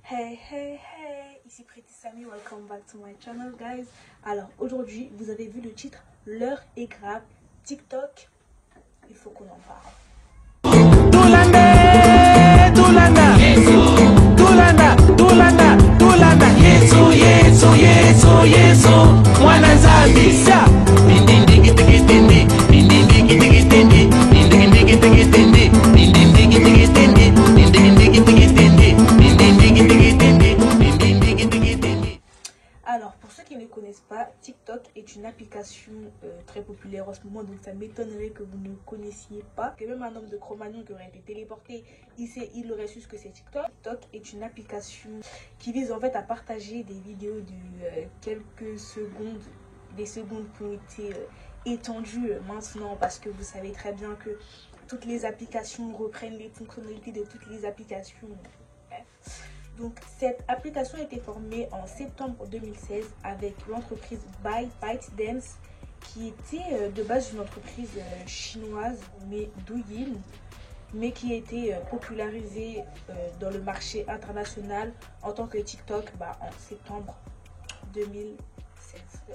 Hey hey hey, ici Pretty Sammy, welcome back to my channel guys. Alors aujourd'hui vous avez vu le titre, l'heure est grave, TikTok, il faut qu'on en parle. Alors, pour ceux qui ne connaissent pas, TikTok est une application très populaire en ce moment, donc ça m'étonnerait que vous ne connaissiez pas. Que même un homme de Cro-Magnon qui aurait été téléporté, il aurait su ce que c'est TikTok. TikTok est une application qui vise en fait à partager des vidéos de quelques secondes, des secondes qui ont été étendues maintenant, parce que vous savez très bien que toutes les applications reprennent les fonctionnalités de toutes les applications. Donc cette application a été formée en septembre 2016 avec l'entreprise ByteDance, qui était de base une entreprise chinoise, mais Douyin, mais qui a été popularisée dans le marché international en tant que TikTok en septembre 2016.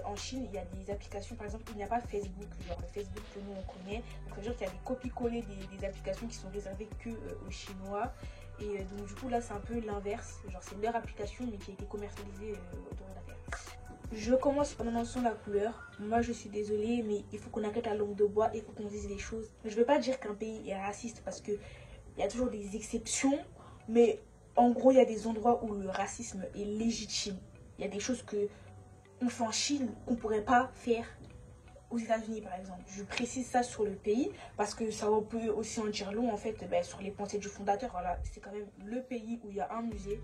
En Chine, il y a des applications, par exemple, il n'y a pas Facebook, genre le Facebook que nous on connaît. Donc ça veut dire qu'il y a des copies-collées des applications qui sont réservées que aux Chinois. Et donc du coup là c'est un peu l'inverse, genre c'est leur application mais qui a été commercialisée autour de la terre. Je commence en annonçant la couleur. Moi je suis désolée mais il faut qu'on arrête la langue de bois, il faut qu'on dise les choses. Je veux pas dire qu'un pays est raciste parce que il y a toujours des exceptions, mais en gros il y a des endroits où le racisme est légitime. Il y a des choses que on fait en Chine qu'on pourrait pas faire aux États-Unis par exemple. Je précise ça sur le pays parce que ça peut aussi en dire long en fait sur les pensées du fondateur. Voilà, c'est quand même le pays où il y a un musée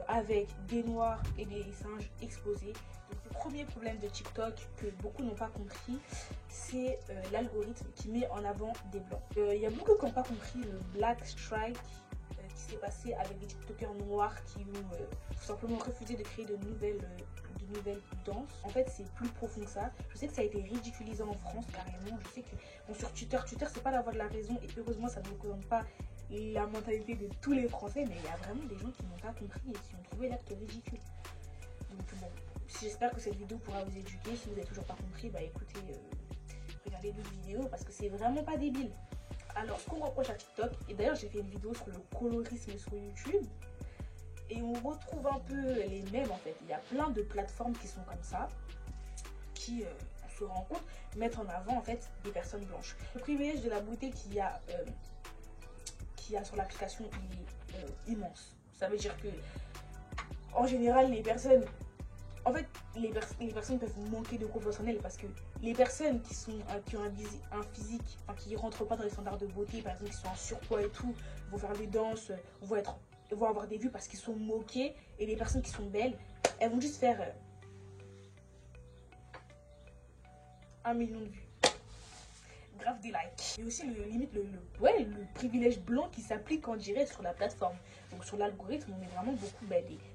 avec des noirs et des singes exposés. Donc, le premier problème de TikTok que beaucoup n'ont pas compris, c'est l'algorithme qui met en avant des blancs. Il y a beaucoup qui n'ont pas compris le Black Strike qui s'est passé avec des TikTokers noirs qui ont tout simplement refusé de créer de nouvelles danses. En fait c'est plus profond que ça. Je sais que ça a été ridiculisé en France carrément. Je sais que sur Twitter c'est pas la voix de la raison et heureusement ça ne représente pas la mentalité de tous les Français, mais il y a vraiment des gens qui n'ont pas compris et qui ont trouvé l'acte ridicule. Donc bon, j'espère que cette vidéo pourra vous éduquer. Si vous n'avez toujours pas compris, écoutez, regardez d'autres vidéos parce que c'est vraiment pas débile. Alors ce qu'on reproche à TikTok, et d'ailleurs j'ai fait une vidéo sur le colorisme sur YouTube, et on retrouve un peu les mêmes en fait. Il y a plein de plateformes qui sont comme ça, qui on se rend compte, mettent en avant en fait des personnes blanches. Le privilège de la beauté qu'il y a sur l'application est immense. Ça veut dire que en général les personnes, en fait les personnes peuvent manquer de conventionnel parce que les personnes qui ont un physique, qui rentrent pas dans les standards de beauté, par exemple qui sont en surpoids et tout, vont faire des danses, vont avoir des vues parce qu'ils sont moqués, et les personnes qui sont belles, elles vont juste faire 1 million de vues. Grave des likes. Et aussi le privilège blanc qui s'applique on dirait sur la plateforme. Donc sur l'algorithme, on met vraiment beaucoup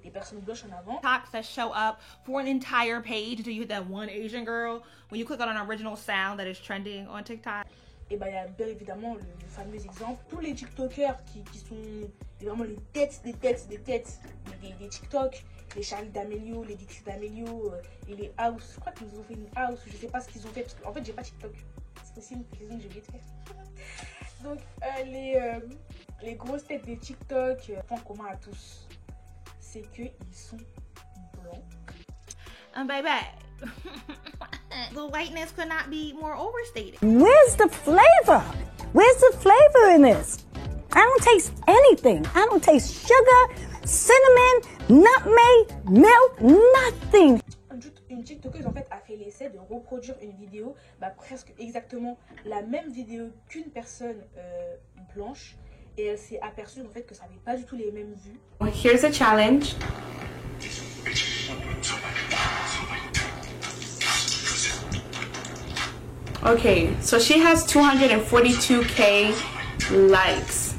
des personnes blanches en avant. TikToks that show up for an entire page. Do you hit that one Asian girl when you click on an original sound that is trending on TikTok? Et il y a bien évidemment le fameux exemple, tous les TikTokers qui sont vraiment les têtes des TikTok, les Charlie D'Amelio, les Dixie D'Amelio et les House. Je crois qu'ils nous ont fait une House, je sais pas ce qu'ils ont fait parce qu'en fait j'ai pas TikTok. C'est possible que j'ai oublié de faire. Donc les grosses têtes des TikTok, point commun à tous, c'est qu'ils sont blancs. Baby, the whiteness could not be more overstated. Where's the flavor? Where's the flavor in this? I don't taste anything. I don't taste sugar, cinnamon, nutmeg, milk, nothing. Une TikTokeuse en fait a fait l'essai de reproduire une vidéo, presque exactement la même vidéo qu'une personne blanche, et elle s'est aperçue en fait que ça n'avait pas du tout les mêmes vues. Here's a challenge. Okay, so she has 242k likes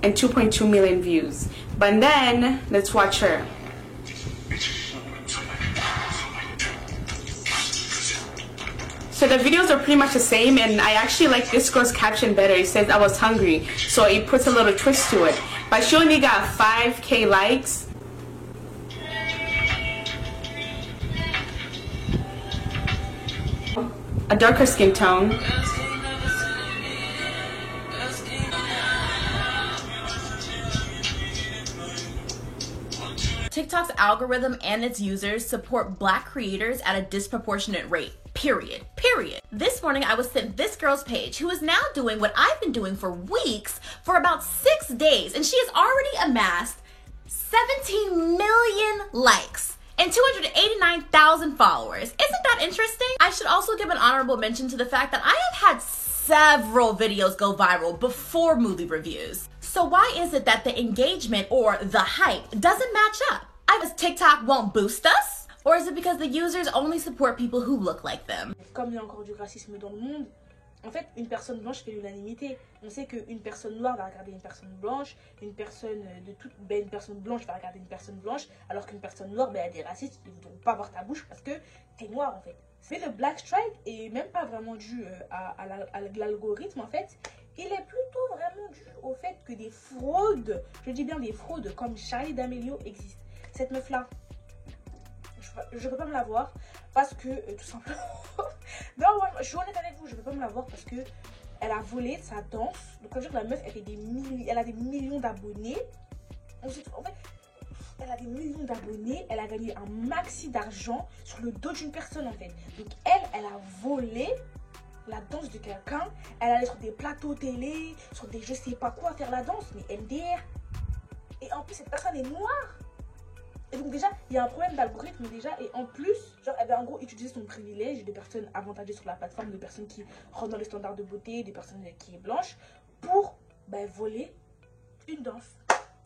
and 2.2 million views. But then, let's watch her. So the videos are pretty much the same, and I actually like this girl's caption better. It says I was hungry, so it puts a little twist to it. But she only got 5k likes a darker skin tone. TikTok's algorithm and its users support Black creators at a disproportionate rate. Period. This morning I was sent this girl's page who is now doing what I've been doing for weeks for about 6 days, and she has already amassed 17 million likes and 289,000 followers. Isn't that interesting? I should also give an honorable mention to the fact that I have had several videos go viral before movie reviews. So why is it that the engagement or the hype doesn't match up? Because TikTok won't boost us? Or is it because the users only support people who look like them? Comme il y a encore du racisme dans le monde, en fait, une personne blanche fait l'unanimité. On sait qu'une personne noire va regarder une personne blanche, une personne blanche va regarder une personne blanche, alors qu'une personne noire, elle a des racistes, ils ne voudront pas voir ta bouche parce que t'es noir en fait. Mais le Black Strike est même pas vraiment dû à l'algorithme en fait. Il est plutôt vraiment dû au fait que des fraudes, je dis bien des fraudes comme Charli D'Amelio existent. Cette meuf-là, je peux pas me la voir parce que, tout simplement, non, je suis honnête avec vous, je peux pas me la voir parce que elle a volé sa danse. Donc, ça veut dire que la meuf, elle a des millions d'abonnés. En fait, elle a des millions d'abonnés, elle a gagné un maxi d'argent sur le dos d'une personne en fait. Donc, elle a volé la danse de quelqu'un, elle allait sur des plateaux télé, sur des je sais pas quoi faire la danse, mais MDR. Et en plus, cette personne est noire. Et donc déjà, il y a un problème d'algorithme déjà. Et en plus, genre, elle va en gros utiliser son privilège des personnes avantagées sur la plateforme, des personnes qui rentrent dans les standards de beauté, des personnes qui sont blanches, pour voler une danse,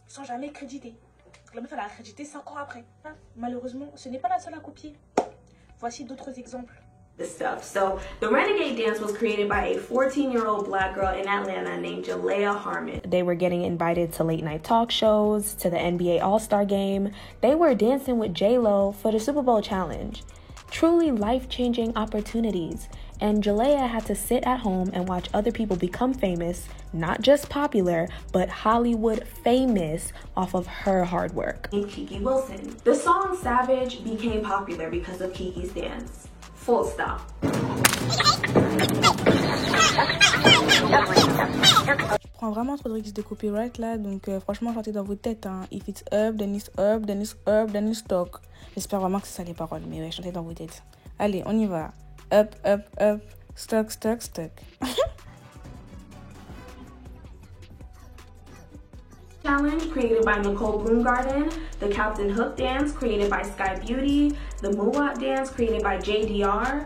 sans jamais créditer. La meuf, elle a crédité 5 ans après. Hein? Malheureusement, ce n'est pas la seule à copier. Voici d'autres exemples. Stuff. So the Renegade dance was created by a 14-year-old black girl in Atlanta named Jalea Harmon. They were getting invited to late night talk shows, to the NBA All-Star Game. They were dancing with J-Lo for the Super Bowl challenge. Truly life-changing opportunities. And Jalea had to sit at home and watch other people become famous, not just popular, but Hollywood famous off of her hard work. Kiki Wilson. The song Savage became popular because of Kiki's dance. Full stop. Je prends vraiment trop de risques de copyright là, donc franchement chantez dans vos têtes. Hein. If it's up, then it's up, then it's up, then it's stuck. J'espère vraiment que c'est ça les paroles, mais ouais, chantez dans vos têtes. Allez, on y va. Up, up, up, stuck, stuck, stuck. Challenge created by Nicole Bloomgarden, the Captain Hook dance created by Sky Beauty, the Muwat dance created by JDR.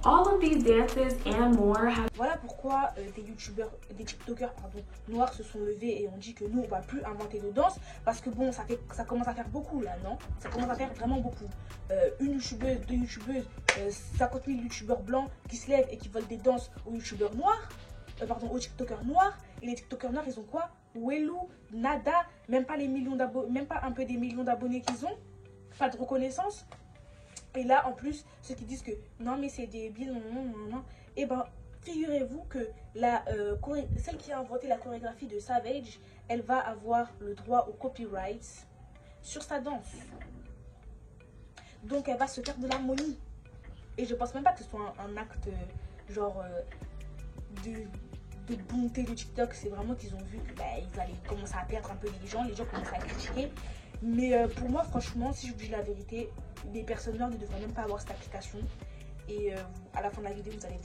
All of these dances and more have... Voilà pourquoi des TikTokers noirs se sont levés et ont dit que nous on va plus inventer de danse parce que bon ça commence à faire beaucoup là, non? Ça commence à faire vraiment beaucoup. Une youtubeuse, deux youtubeuses, 50 000 youtubeurs blancs qui se lèvent et qui volent des danses aux youtubeurs noirs, aux TikTokers noirs, et les TikTokers noirs ils ont quoi? Wellou, nada, même pas les millions d'abonnés, même pas un peu des millions d'abonnés qu'ils ont, pas de reconnaissance. Et là, en plus, ceux qui disent que non, mais c'est débile, non. Et ben, figurez-vous que celle qui a inventé la chorégraphie de Savage, elle va avoir le droit au copyright sur sa danse. Donc, elle va se faire de l'harmonie. Et je pense même pas que ce soit un acte genre de bonté de TikTok. C'est vraiment qu'ils ont vu qu'ils allaient commencer à perdre un peu les gens commençaient à critiquer. Mais pour moi, franchement, si je vous dis la vérité, les personnes noires ne devraient même pas avoir cette application. Et à la fin de la vidéo, vous allez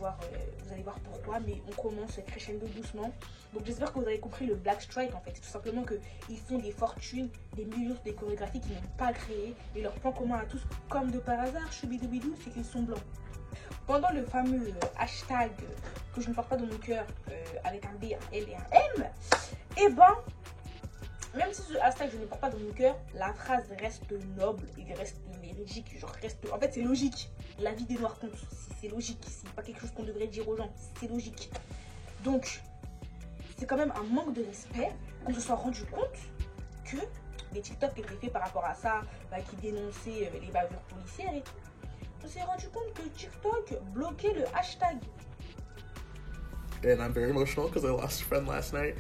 voir pourquoi. Mais on commence crescendo doucement. Donc j'espère que vous avez compris le Black Strike en fait. C'est tout simplement qu'ils font des fortunes, des millions, des chorégraphies qu'ils n'ont pas créées. Et leur point commun à tous, comme de par hasard, choubidouidou, c'est qu'ils sont blancs. Pendant le fameux hashtag que je ne porte pas dans mon cœur avec un B, un L et un M, et ben, même si ce hashtag je ne porte pas dans mon cœur, la phrase reste noble, il reste véridique, genre reste. En fait, c'est logique. La vie des noirs compte. C'est logique. C'est pas quelque chose qu'on devrait dire aux gens. C'est logique. Donc, c'est quand même un manque de respect qu'on se soit rendu compte que les TikTok étaient faits par rapport à ça, qui dénonçaient les bavures policières et tout. On s'est rendu compte que TikTok bloquait le hashtag. And I'm very emotional because I lost a friend last night.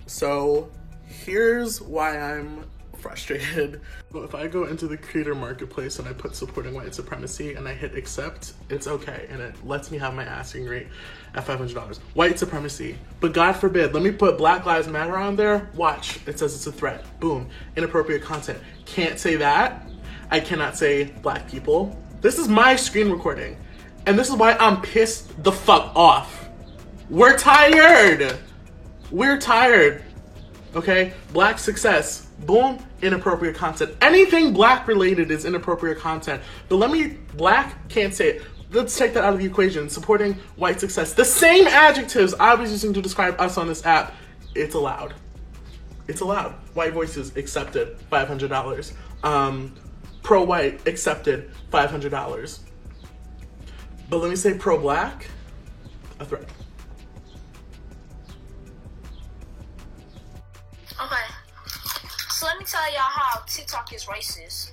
So here's why I'm frustrated. Well, if I go into the creator marketplace and I put supporting white supremacy and I hit accept, it's okay. And it lets me have my asking rate at $500. White supremacy. But God forbid, let me put Black Lives Matter on there. Watch, it says it's a threat. Boom, inappropriate content. Can't say that. I cannot say black people. This is my screen recording. And this is why I'm pissed the fuck off. We're tired. We're tired. Okay? Black success. Boom. Inappropriate content. Anything black related is inappropriate content. But black can't say it. Let's take that out of the equation. Supporting white success. The same adjectives I was using to describe us on this app. It's allowed. It's allowed. White voices accepted. $500. Pro-white accepted. $500. But let me say pro-black. A threat. Okay, so let me tell y'all how TikTok is racist.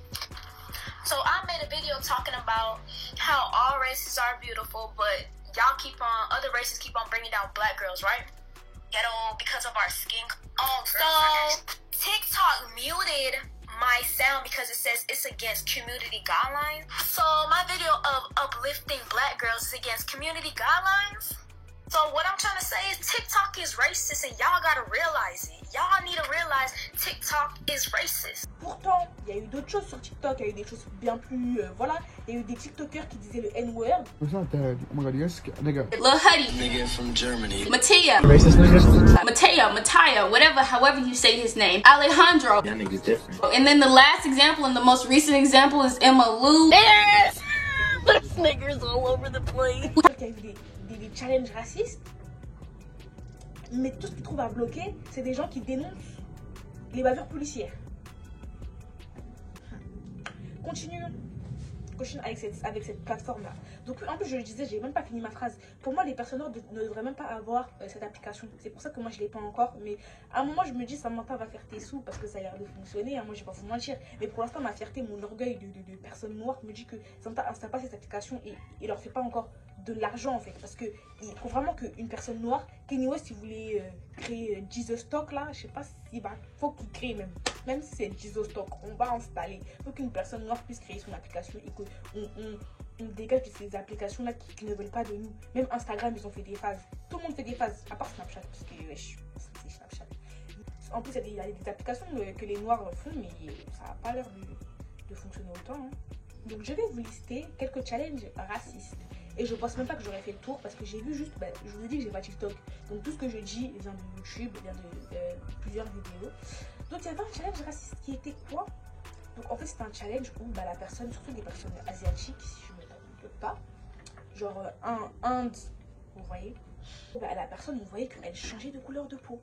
So I made a video talking about how all races are beautiful, but other races keep on bringing down black girls, right? Ghetto because of our skin. So TikTok muted my sound because it says it's against community guidelines. So my video of uplifting black girls is against community guidelines. So what I'm trying to say is TikTok is racist and y'all gotta realize it. Y'all need to realize TikTok is racist. Pourtant, il y a eu d'autres choses sur TikTok, il y a eu des choses bien plus... voilà, il y a eu des TikTokers qui disaient le N-word. It's not that. Oh my god, you're scared. Nigga. Lil Huddy. Nigga from Germany. Mattia. Racist nigga? Mattia, however you say his name. Alejandro. That nigga's different. And then the last example and the most recent example is Emma Lou. There's niggas all over the place. Il y a eu des challenges racistes, mais tout ce qu'ils trouvent à bloquer, c'est des gens qui dénoncent les bavures policières. Continuons avec cette plateforme-là. Donc en plus je le disais, j'ai même pas fini ma phrase. Pour moi, les personnes noires ne devraient même pas avoir cette application. C'est pour ça que moi je l'ai pas encore. Mais à un moment je me dis, Samantha va faire tes sous parce que ça a l'air de fonctionner. Moi je vais pas vous mentir. Mais pour l'instant ma fierté, mon orgueil de personne noire me dit que Samantha installe pas cette application et il leur fait pas encore de l'argent en fait. Parce que il faut vraiment qu'une personne noire, Kanye West, si vous voulez créer Jesus Stock là, je sais pas si faut qu'il crée même si c'est Jesus Stock, on va installer. Il faut qu'une personne noire puisse créer son application et qu'on dégage de ces applications là qui ne veulent pas de nous. Même Instagram, ils ont fait des phases. Tout le monde fait des phases, à part Snapchat, parce que c'est Snapchat. En plus, il y a des applications que les noirs font, mais ça n'a pas l'air de fonctionner autant. Hein. Donc je vais vous lister quelques challenges racistes. Et je pense même pas que j'aurais fait le tour parce que j'ai vu juste, je vous ai dit que j'ai pas TikTok. Donc tout ce que je dis vient de YouTube, vient de plusieurs vidéos. Donc il y avait un challenge raciste qui était quoi? Donc en fait c'était un challenge où la personne, surtout des personnes asiatiques, si je ne me trompe pas, genre Inde, vous voyez, la personne, vous voyez qu'elle changeait de couleur de peau.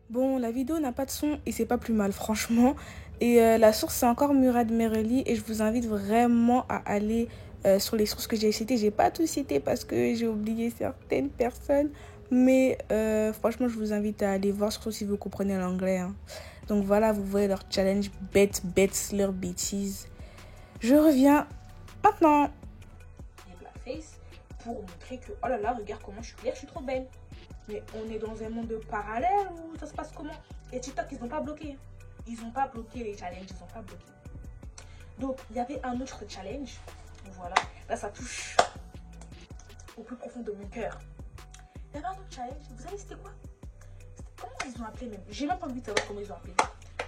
Bon, la vidéo n'a pas de son et c'est pas plus mal franchement. Et la source c'est encore Murad Mereli et je vous invite vraiment à aller sur les sources que j'ai citées. J'ai pas tout cité parce que j'ai oublié certaines personnes. Mais franchement, je vous invite à aller voir, surtout si vous comprenez l'anglais. Hein. Donc voilà, vous voyez leur challenge bêtes, leurs bêtises. Je reviens maintenant. Blackface pour montrer que, oh là là, regarde comment je suis claire, je suis trop belle. Mais on est dans un monde parallèle où ça se passe comment? Et TikTok, ils n'ont pas bloqué. Ils n'ont pas bloqué les challenges, ils n'ont pas bloqué. Donc, il y avait un autre challenge. Voilà, là ça touche au plus profond de mon cœur. Il y avait un autre challenge, vous savez c'était quoi? Comment ils ont appelé même? J'ai même pas envie de savoir comment ils ont appelé.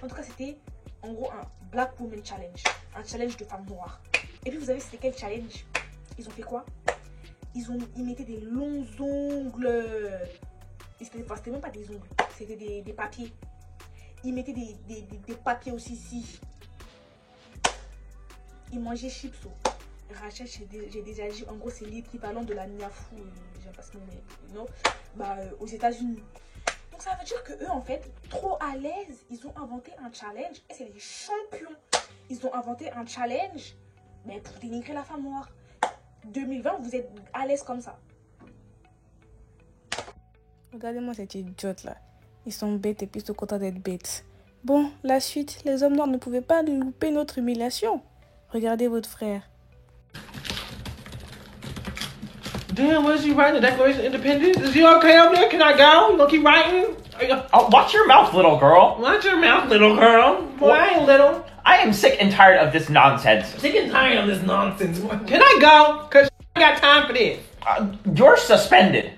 En tout cas c'était en gros un Black Woman Challenge. Un challenge de femmes noires. Et puis vous savez c'était quel challenge? Ils ont fait quoi? Ils mettaient des longs ongles. C'était même pas des ongles, c'était des papiers. Ils mettaient des papiers aussi ici. Ils mangeaient chips. Rachel, j'ai déjà dit, en gros c'est l'équivalent de la Niafou, j'aime pas ce nom, aux États-Unis. Donc ça veut dire que eux en fait, trop à l'aise, ils ont inventé un challenge et c'est les champions. Ils ont inventé un challenge mais pour dénigrer la femme noire. 2020, vous êtes à l'aise comme ça. Regardez-moi cette idiote là. Ils sont bêtes et puis ils sont contents d'être bêtes. Bon, la suite, les hommes noirs ne pouvaient pas louper notre humiliation. Regardez votre frère. Damn, what is you writing? The Declaration of Independence? Is you okay over there? Can I go? You gonna keep writing? Oh, watch your mouth, little girl. Watch your mouth, little girl. Boy, I ain't little. I am sick and tired of this nonsense. Sick and tired of this nonsense. Can I go? Because I got time for this. You're suspended.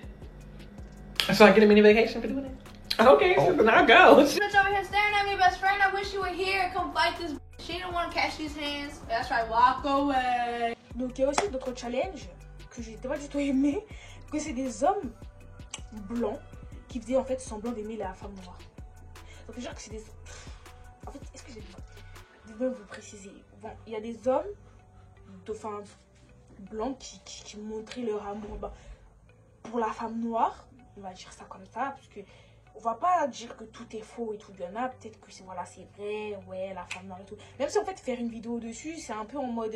So I get a mini vacation for doing it? Okay, so then I'll go. Bitch over here staring at me, best friend. I wish you were here. Come fight this. She didn't want to catch these hands. That's right, walk away. Donc il y a aussi d'autres challenges que j'ai pas du tout aimé, que c'est des hommes blancs qui faisaient en fait semblant d'aimer la femme noire. Donc genre que c'est des... En fait, est-ce que j'ai besoin de vous préciser? Bon, il y a des hommes blancs qui montraient leur amour pour la femme noire. On va dire ça comme ça, parce que on va pas dire que tout est faux et tout. Il y en a peut-être que c'est vrai, ouais, la femme noire et tout. Même si en fait faire une vidéo dessus, c'est un peu en mode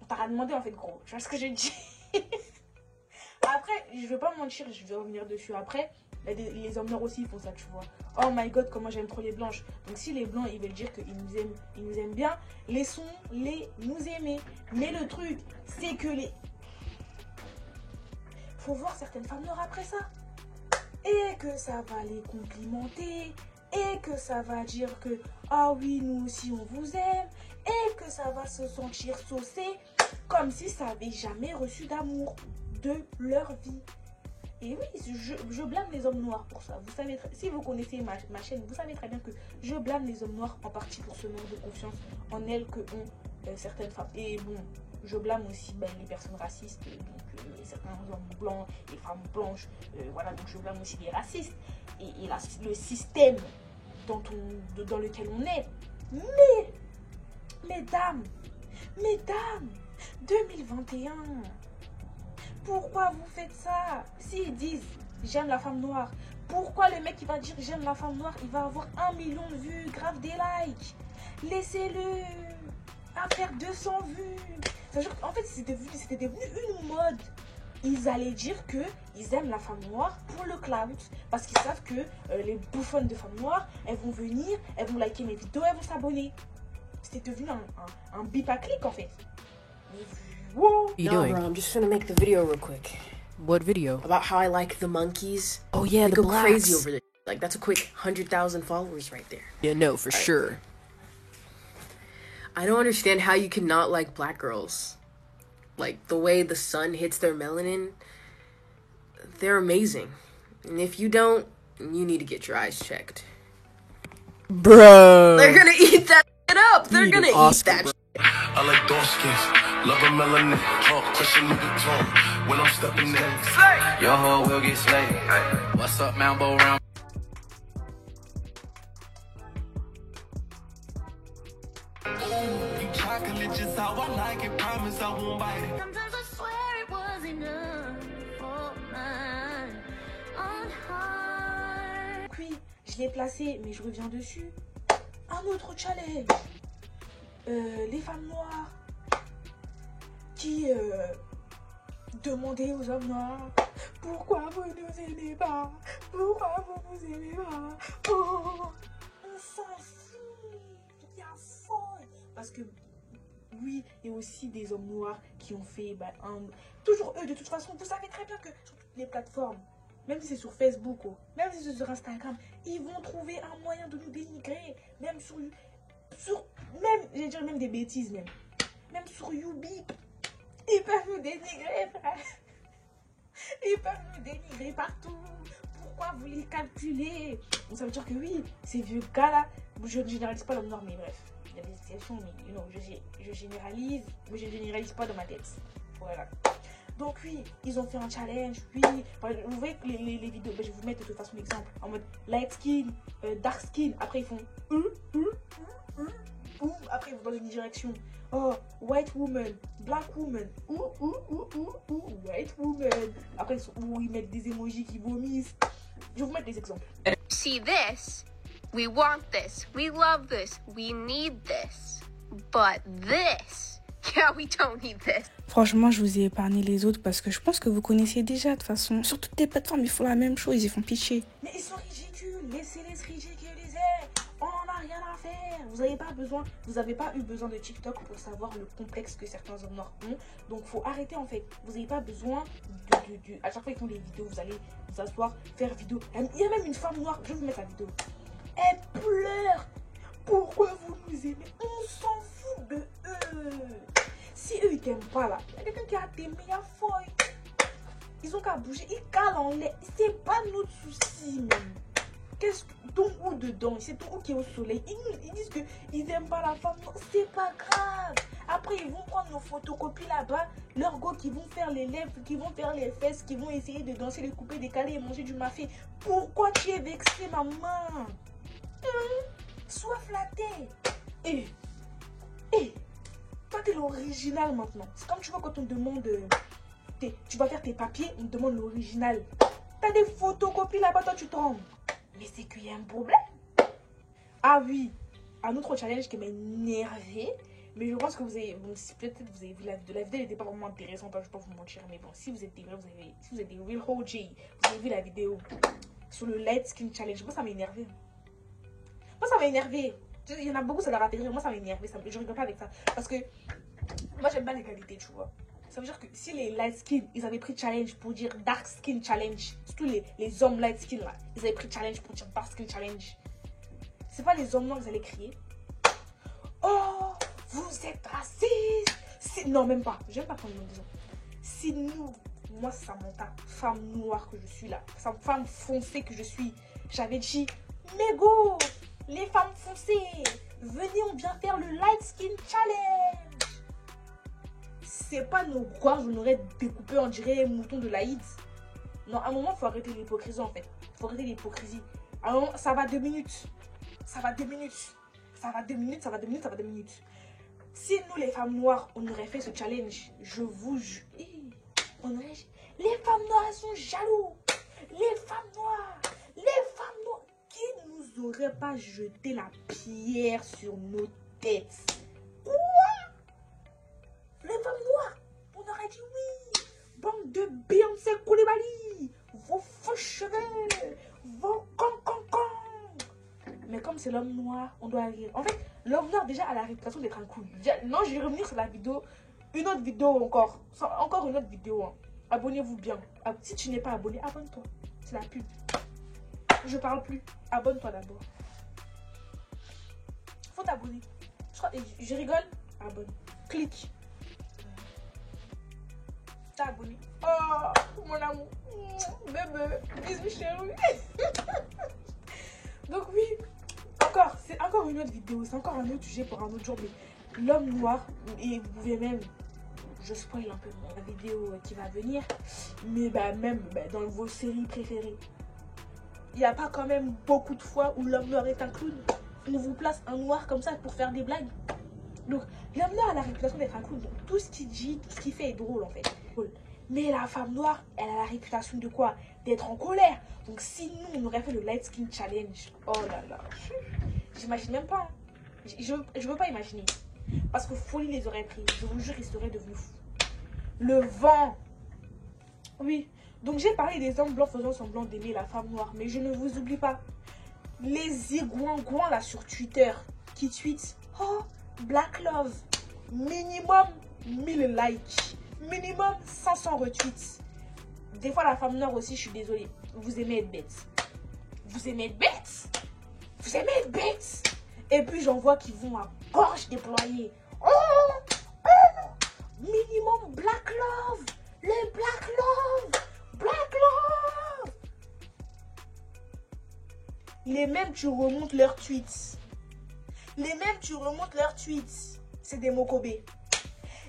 on t'a rien demandé en fait, gros. Tu vois ce que je dis? Après, je vais pas mentir, je vais revenir dessus après. Les hommes noirs aussi ils font ça, tu vois. Oh my god, comment j'aime trop les blanches. Donc si les blancs ils veulent dire qu'ils nous aiment bien, laissons-les nous aimer. Mais le truc, c'est que faut voir certaines femmes noires après ça. Et que ça va les complimenter. Et que ça va dire que ah oui, nous aussi on vous aime. Et que ça va se sentir saucé. Comme si ça n'avait jamais reçu d'amour de leur vie. Et oui, je blâme les hommes noirs pour ça. Vous savez, si vous connaissez ma chaîne, vous savez très bien que je blâme les hommes noirs en partie pour ce manque de confiance en elles que ont certaines femmes. Et bon, je blâme aussi les personnes racistes, donc certains hommes blancs, les femmes blanches, voilà, donc je blâme aussi les racistes et le système dans lequel on est. Mais, mesdames, 2021, pourquoi vous faites ça? S'ils disent j'aime la femme noire, pourquoi le mec qui va dire j'aime la femme noire, il va avoir 1 million de vues, grave des likes? Laissez-le à faire 200 vues. En fait, c'était devenu une mode. Ils allaient dire qu'ils aiment la femme noire pour le clout. Parce qu'ils savent que les bouffonnes de femmes noires, elles vont venir, elles vont liker mes vidéos, elles vont s'abonner. C'était devenu un bip à clic en fait. Whoa. What are you doing? Bro, I'm just gonna make the video real quick. What video? About how I like the monkeys. Oh yeah, they the go blacks. crazy over there. Like that's a quick 100,000 followers right there. Yeah, no, for sure. I don't understand how you cannot like black girls. Like the way the sun hits their melanin. They're amazing. And if you don't, you need to get your eyes checked. Bro. They're gonna eat that shit up. They're gonna eat that shit. I like dark skins. Love a melanin, talk, question nigga tone. When I'm stepping in, your hoe will get slayed. What's up, Mambo round? You chocolate just how I like it, promise I won't bite it. Sometimes I swear it was enough for mine on high. Puis, je l'ai placé, mais je reviens dessus. Un autre challenge. Les femmes noires qui demandaient aux hommes noirs pourquoi vous nous aimez pas, pourquoi vous nous aimez pas. Oh, on s'en fout, il y a folle. Parce que oui, il y a aussi des hommes noirs qui ont fait toujours eux de toute façon. Vous savez très bien que sur toutes les plateformes, même si c'est sur Facebook ou même si c'est sur Instagram, ils vont trouver un moyen de nous dénigrer, même même des bêtises même sur Ubip, ils peuvent nous dénigrer, frère. Ils peuvent nous dénigrer partout. Pourquoi vous les calculez? Donc ça veut dire que oui, ces vieux gars là, je ne généralise pas l'homme noir, mais bref, il y a des exceptions, mais je généralise, mais je ne généralise pas dans ma tête. Voilà. Donc oui, ils ont fait un challenge, oui. Vous voyez que les vidéos, je vais vous mettre de toute façon l'exemple, en mode light skin, dark skin, après ils font après ils vont dans une direction. Oh, white woman, black woman, white woman. Après ils mettent des emojis qui vomissent. Je vais vous mettre des exemples. See this, we want this, we love this, we need this, but this, yeah, we don't need this. Franchement, je vous ai épargné les autres parce que je pense que vous connaissiez déjà de toute façon. Sur toutes les plateformes, ils font la même chose, ils font pitcher. Mais ils sont ridicules, laissez-les se ridiculiser. On n'en a rien à faire. Vous n'avez pas eu besoin de TikTok pour savoir le complexe que certains hommes noirs ont. Donc faut arrêter en fait. Vous n'avez pas besoin à chaque fois qu'ils font des vidéos, vous allez vous asseoir, faire vidéo. Il y a même une femme noire, je vais vous mettre la vidéo. Elle pleure. Pourquoi vous nous aimez? On s'en fout de eux. Si eux ils t'aiment pas là, il y a quelqu'un qui a t'aimé, il y a folle. Ils ont qu'à bouger, ils calent en l'air. C'est pas notre souci même. Qu'est-ce que ton ou dedans? C'est ton ou qui est au soleil. Ils disent qu'ils n'aiment pas la femme. Non, c'est pas grave. Après, ils vont prendre nos photocopies là-bas. Leurs go qui vont faire les lèvres, qui vont faire les fesses, qui vont essayer de danser, les couper, décaler et manger du mafé. Pourquoi tu es vexée, maman? Sois flattée. Toi, t'es l'original maintenant. C'est comme tu vois quand on demande... tu vas faire tes papiers, on te demande l'original. T'as des photocopies là-bas, toi, tu te rends. Mais c'est qu'il y a un problème. Ah oui, un autre challenge qui m'a énervé. Mais je pense que vous avez... Bon, peut-être vous avez vu la vidéo. La vidéo n'était pas vraiment intéressante, je ne vais pas vous mentir. Mais bon, si vous êtes des vrais, si vous êtes des real OG, vous avez vu la vidéo sur le Light Skin Challenge. Moi, ça m'a énervé. Il y en a beaucoup, ça leur a fait rire. Moi, ça m'a énervé. Je rigole pas avec ça. Parce que moi, j'aime pas l'égalité, tu vois. Ça veut dire que si les light skin, ils avaient pris challenge pour dire dark skin challenge, surtout les hommes light skin là, ils avaient pris challenge pour dire dark skin challenge. C'est pas les hommes noirs qui allaient crier. Oh, vous êtes raciste. Non, même pas. J'aime pas quand ils disent. Si nous, moi, Samantha, femme noire que je suis là, femme foncée que je suis, j'avais dit, mais go, les femmes foncées, venez, on vient faire le light skin challenge. C'est pas nos gorges, on aurait découpé, on dirait mouton de l'Aïd. Non, à un moment, il faut arrêter l'hypocrisie en fait. Il faut arrêter l'hypocrisie. À un moment, ça va 2 minutes. Ça va 2 minutes. Ça va 2 minutes, ça va 2 minutes, ça va 2 minutes. Si nous, les femmes noires, on aurait fait ce challenge, je vous jure, les femmes noires, elles sont jaloux. Les femmes noires, qui nous aurait pas jeté la pierre sur nos têtes? Quoi? Les femmes noires, on aurait dit oui. Bande de Beyoncé Koulibaly, vos faux cheveux, vos con. Mais comme c'est l'homme noir, on doit rire. En fait, l'homme noir déjà a la réputation d'être un cool. Non, je vais revenir sur la vidéo. Une autre vidéo encore. Encore une autre vidéo. Hein. Abonnez-vous bien. Si tu n'es pas abonné, abonne-toi. C'est la pub. Je parle plus. Abonne-toi d'abord. Faut t'abonner. Je rigole. Abonne. Clique. T'es abonné. Oh, mon amour. Bébé. Bisous chérie. Donc oui. C'est encore une autre vidéo. C'est encore un autre sujet pour un autre jour. Mais l'homme noir. Et vous pouvez même... Je spoil un peu la vidéo qui va venir. Mais même dans vos séries préférées. Il n'y a pas quand même beaucoup de fois où l'homme noir est un clown. On vous place un noir comme ça pour faire des blagues. Donc, l'homme noir a la réputation d'être un clown. Donc, tout ce qu'il dit, tout ce qu'il fait est drôle en fait. Mais la femme noire, elle a la réputation de quoi? D'être en colère. Donc, si nous, on aurait fait le Light Skin Challenge, oh là là, j'imagine même pas. Hein. Je veux pas imaginer. Parce que folie les aurait pris. Je vous jure, ils seraient devenus fous. Le vent. Oui. Donc, j'ai parlé des hommes blancs faisant semblant d'aimer la femme noire. Mais je ne vous oublie pas. Les iguanguans là sur Twitter qui tweetent oh, Black Love. Minimum 1000 likes. Minimum 500 retweets. Des fois, la femme noire aussi, je suis désolée. Vous aimez être bête. Vous aimez être bête. Vous aimez être bête. Et puis, j'en vois qui vont à gorge déployée. Minimum Black Love. Le Black Love. Black Love. Les mêmes, tu remontes leurs tweets. C'est des mokobés.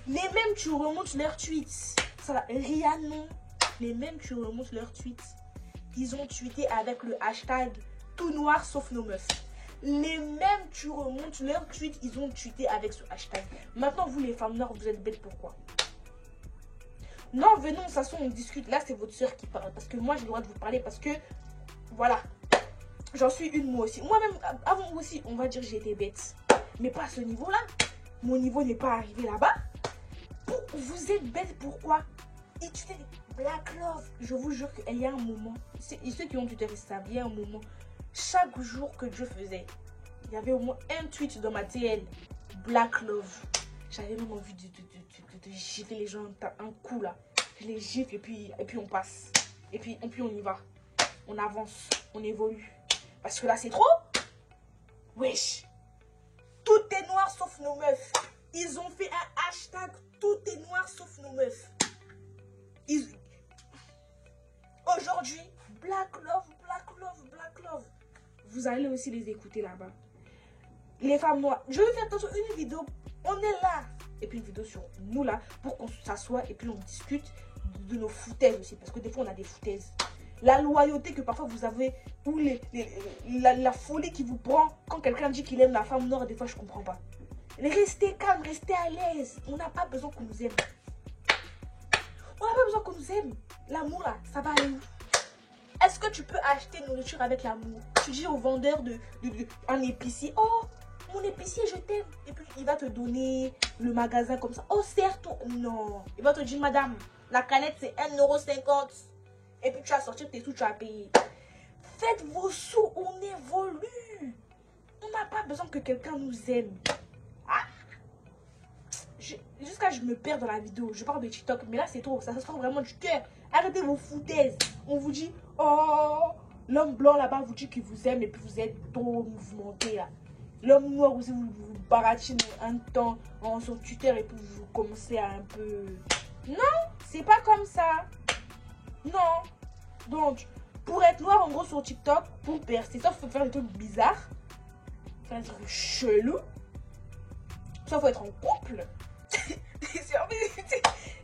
Les mêmes, tu remontes leurs tweets. Ça va, Rihanna. Les mêmes, tu remontes leurs tweets. Ils ont tweeté avec le hashtag tout noir sauf nos meufs. Les mêmes, tu remontes leurs tweets. Ils ont tweeté avec ce hashtag. Maintenant, vous les femmes noires, vous êtes bêtes pourquoi? Non, venons, de toute façon, on discute. Là, c'est votre soeur qui parle. Parce que moi, j'ai le droit de vous parler. Parce que, voilà. J'en suis une, moi aussi. Moi-même, avant aussi, on va dire que j'ai été bête. Mais pas à ce niveau-là. Mon niveau n'est pas arrivé là-bas. Vous êtes bête, pourquoi? Et tu fais Black Love. Je vous jure qu'il y a un moment. Et ceux qui ont Twitter, ils savent, il y a un moment. Chaque jour que Dieu faisait, Il y avait au moins un tweet dans ma TL. Black Love. J'avais même envie de gifler les gens un coup là. Je les gifle et puis on passe. Et puis on y va. On avance. On évolue. Parce que là c'est trop. Wesh. Tout est noir sauf nos meufs. Ils ont fait un hashtag. Tout est noir sauf nos meufs. Aujourd'hui, Black Love, Black Love, Black Love. Vous allez aussi les écouter là-bas. Les femmes noires. Je vais faire attention, une vidéo. On est là. Et puis une vidéo sur nous là. Pour qu'on s'assoie et puis on discute de nos foutaises aussi. Parce que des fois on a des foutaises. La loyauté que parfois vous avez. Ou la folie qui vous prend. Quand quelqu'un dit qu'il aime la femme noire. Des fois je comprends pas. Restez calme, restez à l'aise. On n'a pas besoin qu'on nous aime. On n'a pas besoin qu'on nous aime. L'amour là, ça va aller où? Est-ce que tu peux acheter une nourriture avec l'amour? Tu dis au vendeur un épicier, oh, mon épicier, je t'aime. Et puis il va te donner le magasin comme ça. Oh, serre-toi. Non. Il va te dire, madame, la canette c'est 1,50 €. Et puis tu vas sortir tes sous, tu vas payer. Faites vos sous, on évolue. On n'a pas besoin que quelqu'un nous aime. Ah. Jusqu'à je me perds dans la vidéo. Je parle de TikTok, mais là c'est trop. Ça sort vraiment du cœur. Arrêtez vos foutaises. On vous dit, oh, l'homme blanc là-bas vous dit qu'il vous aime et puis vous êtes trop mouvementé là. L'homme noir aussi vous baratinez un temps en son tuteur et puis vous commencez à un peu... Non, c'est pas comme ça. Non. Donc, pour être noir en gros sur TikTok, pour percer, ça faut faire des trucs bizarres. Faire des trucs chelous. Ça faut être en couple.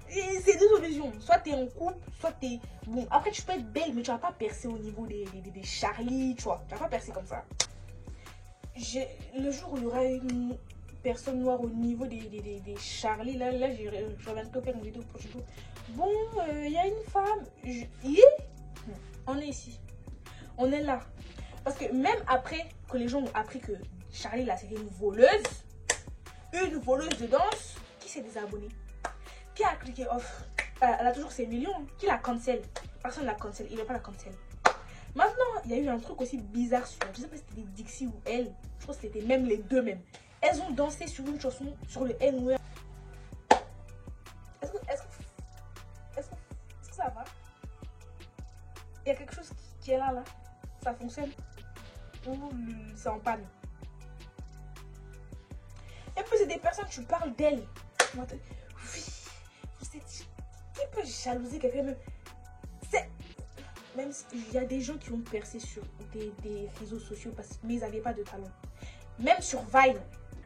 C'est deux solutions. Soit t'es en couple, soit t'es... Bon, après tu peux être belle, mais tu vas pas percer au niveau des Charlie, tu vois. Tu vas pas percer comme ça. Le jour où il y aura une personne noire au niveau des Charlie, là je vais bientôt faire une vidéo pour YouTube. Bon, il y a une femme... On est ici. On est là. Parce que même après que les gens ont appris que Charlie, là, c'était une voleuse de danse, qui s'est désabonnée? Qui a cliqué off? Elle a toujours ses millions. Qui la cancel? Personne ne la cancel. Il ne va pas la cancel. Maintenant, il y a eu un truc aussi bizarre sur... Je sais pas si c'était Dixie ou elle. Je pense que c'était même les deux même. Elles ont dansé sur une chanson sur le N-word. Est-ce que ça va? Il y a quelque chose qui est là. Ça fonctionne? Ou c'est en panne? Et puis c'est des personnes, tu parles d'elles. Oui, vous êtes un peu jalousé quelqu'un même. Même s'il y a des gens qui ont percé sur des réseaux sociaux mais ils n'avaient pas de talent. Même sur Vine,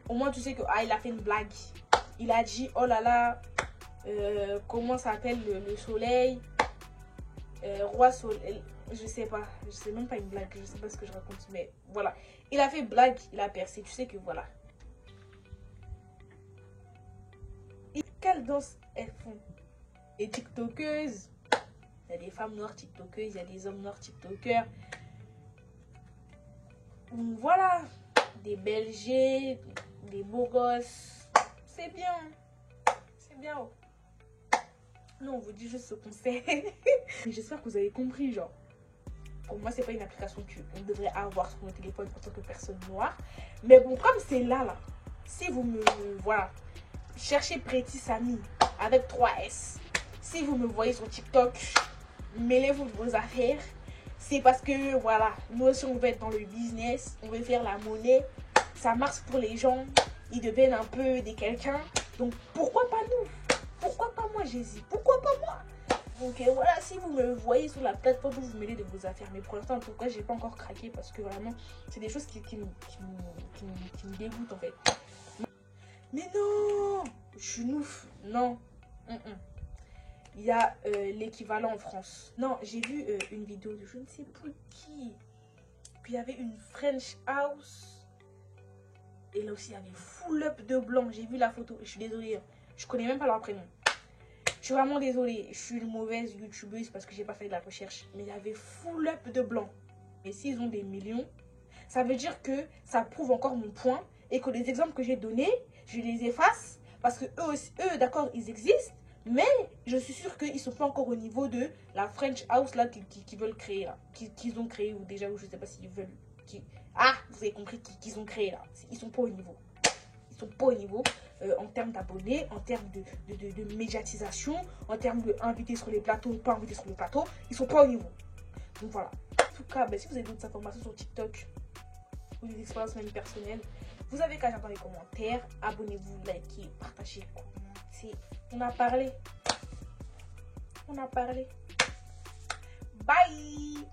au moins tu sais que il a fait une blague. Il a dit, oh là là, comment s'appelle le soleil, roi soleil, je sais pas, je sais même pas une blague, je sais pas ce que je raconte, mais voilà. Il a fait blague, il a percé, tu sais que voilà. Et quelle danse elles font? Les tiktokeuses, il y a des femmes noires tiktokeuses, il y a des hommes noirs tiktokers. Voilà, des belgers, des beaux gosses, c'est bien. C'est bien. Non, on vous dit juste ce conseil. J'espère que vous avez compris, genre. Pour moi, c'est pas une application qu'on devrait avoir sur mon téléphone en tant que personne noire. Mais bon, comme c'est là, si vous me... Voilà. Cherchez Pretty Sami avec 3 S. Si vous me voyez sur TikTok, mêlez-vous de vos affaires. C'est parce que, voilà, nous aussi, on veut être dans le business. On veut faire la monnaie. Ça marche pour les gens. Ils deviennent un peu des quelqu'un. Donc, pourquoi pas nous? Pourquoi pas moi, Jésus? Pourquoi pas moi? Donc voilà, si vous me voyez sur la plateforme, vous mêlez de vos affaires. Mais pour l'instant, en tout cas, j'ai pas encore craqué parce que vraiment, c'est des choses qui me dégoûtent en fait. Mais non, je suis nouf. Non. Il y a l'équivalent en France. Non, j'ai vu une vidéo de je ne sais plus qui. Puis il y avait une French house. Et là aussi, il y avait full up de blanc. J'ai vu la photo. Je suis désolée. Hein. Je connais même pas leur prénom. Je suis vraiment désolée. Je suis une mauvaise youtubeuse parce que j'ai pas fait de la recherche. Mais il y avait full up de blanc. Et s'ils ont des millions, ça veut dire que ça prouve encore mon point. Et que les exemples que j'ai donnés, je les efface. Parce que eux d'accord, ils existent. Mais je suis sûre qu'ils ne sont pas encore au niveau de la French house là qu'ils veulent créer là. Qu'ils ont créé ou déjà, ou je sais pas s'ils veulent. vous avez compris qu'ils ont créé là. Ils sont pas au niveau. Ils sont pas au niveau en termes d'abonnés, en termes de médiatisation, en termes d'invités sur les plateaux ou pas invités sur les plateaux. Ils sont pas au niveau. Donc voilà. En tout cas, si vous avez d'autres informations sur TikTok ou des expériences même personnelles, vous avez qu'à dire dans les commentaires. Abonnez-vous, likez, partagez, commentez. On a parlé. Bye.